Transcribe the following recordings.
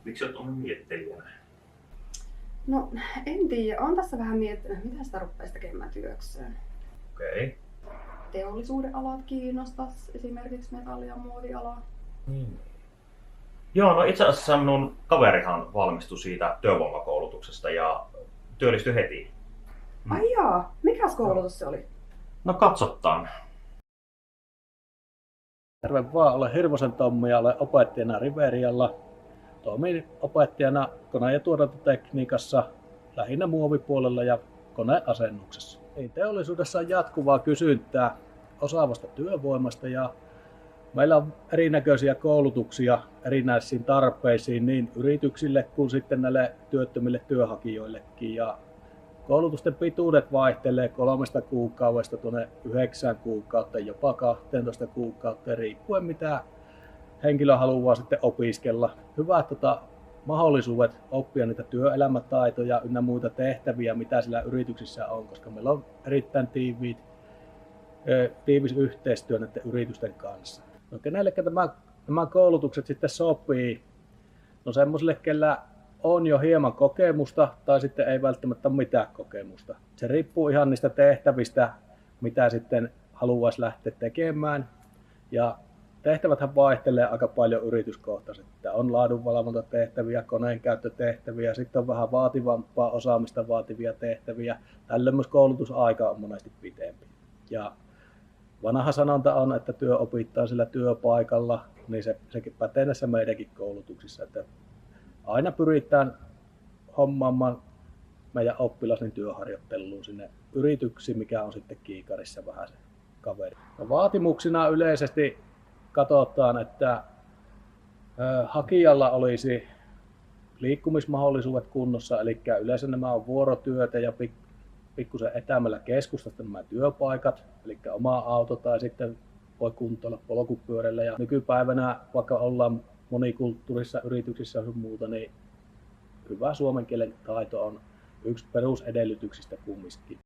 Miksi olet ollut miettelijänä? No, en tiedä. Olen tässä vähän miettinyt, mitä sitä rupeaisi tekemään työkseen. Okei. Teollisuuden alat kiinnostaisi, esimerkiksi metalli- ja muoviala. Niin. Joo, no itse asiassa minun kaverihan valmistui siitä työvoimakoulutuksesta ja työllistyi heti. Ai jaa, mikäs koulutus se oli? No katsotaan. Terve vaan, olen Hirvosen Tommi ja olen opettajana Riverialla. Toimin opettajana kone- ja tuotantotekniikassa, lähinnä muovipuolella ja koneasennuksessa. Teollisuudessa on jatkuvaa kysyntää osaavasta työvoimasta ja meillä on erinäköisiä koulutuksia erinäisiin tarpeisiin niin yrityksille kuin sitten näille työttömille työnhakijoillekin. Ja koulutusten pituudet vaihtelee 3 kuukaudesta tuonne 9 kuukautta, jopa 12 kuukautta, riippuen mitä henkilö haluaa sitten opiskella. Hyvät mahdollisuudet oppia niitä työelämätaitoja ynnä muita tehtäviä, mitä sillä yrityksissä on, koska meillä on erittäin tiivis yhteistyö näiden yritysten kanssa. No kenellekä nämä koulutukset sitten sopii? No semmoisille, kellä on jo hieman kokemusta tai sitten ei välttämättä mitään kokemusta. Se riippuu ihan niistä tehtävistä, mitä sitten haluaisi lähteä tekemään. Ja tehtäväthän vaihtelee aika paljon yrityskohtaisesti. On laadunvalvontatehtäviä, koneenkäyttötehtäviä, sitten on vähän vaativampaa osaamista vaativia tehtäviä. Tällöin myös koulutusaika on monesti pitempi. Ja vanha sanonta on, että työ opitaan sillä työpaikalla, niin sekin pätee näissä meidänkin koulutuksissa. Että aina pyritään hommaamaan meidän oppilas niin työharjoitteluun sinne yrityksiin, mikä on sitten kiikarissa vähän se kaveri. No, vaatimuksina yleisesti katsotaan, että hakijalla olisi liikkumismahdollisuudet kunnossa, eli yleensä nämä on vuorotyötä ja pikkusen etäämällä keskustasta nämä työpaikat, eli oma auto tai sitten voi kuntoilla polkupyörällä. Ja nykypäivänä, vaikka ollaan monikulttuurissa yrityksissä ja muuta, niin hyvä suomen kielen taito on yksi perusedellytyksistä kumminkin.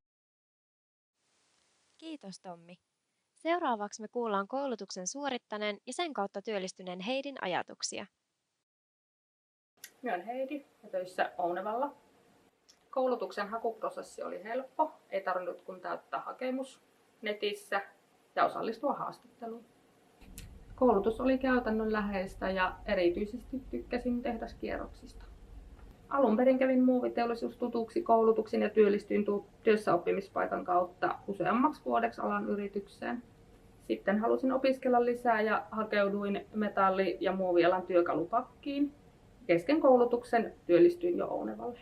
Kiitos Tommi. Seuraavaksi me kuullaan koulutuksen suorittaneen ja sen kautta työllistyneen Heidin ajatuksia. Minä olen Heidi ja töissä Ounevalla. Koulutuksen hakuprosessi oli helppo, ei tarvinnut kun täyttää hakemus netissä ja osallistua haastatteluun. Koulutus oli käytännönläheistä ja erityisesti tykkäsin tehdaskierroksista. Alun perin kävin muoviteollisuus tutuksi koulutuksen ja työllistyin työssäoppimispaikan kautta useammaksi vuodeksi alan yritykseen. Sitten halusin opiskella lisää ja hakeuduin metalli- ja muovialan työkalupakkiin. Kesken koulutuksen työllistyin jo Ounevalle.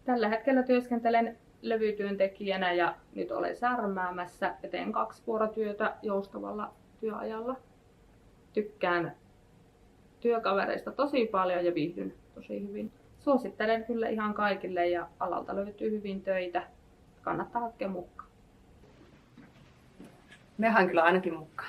Tällä hetkellä työskentelen levytyöntekijänä ja nyt olen särmäämässä ja teen 2 vuorotyötä joustavalla työajalla. Tykkään työkavereista tosi paljon ja viihdyn tosi hyvin. Suosittelen kyllä ihan kaikille ja alalta löytyy hyvin töitä. Kannattaa hakea mukaan. Me hain kyllä ainakin mukaan.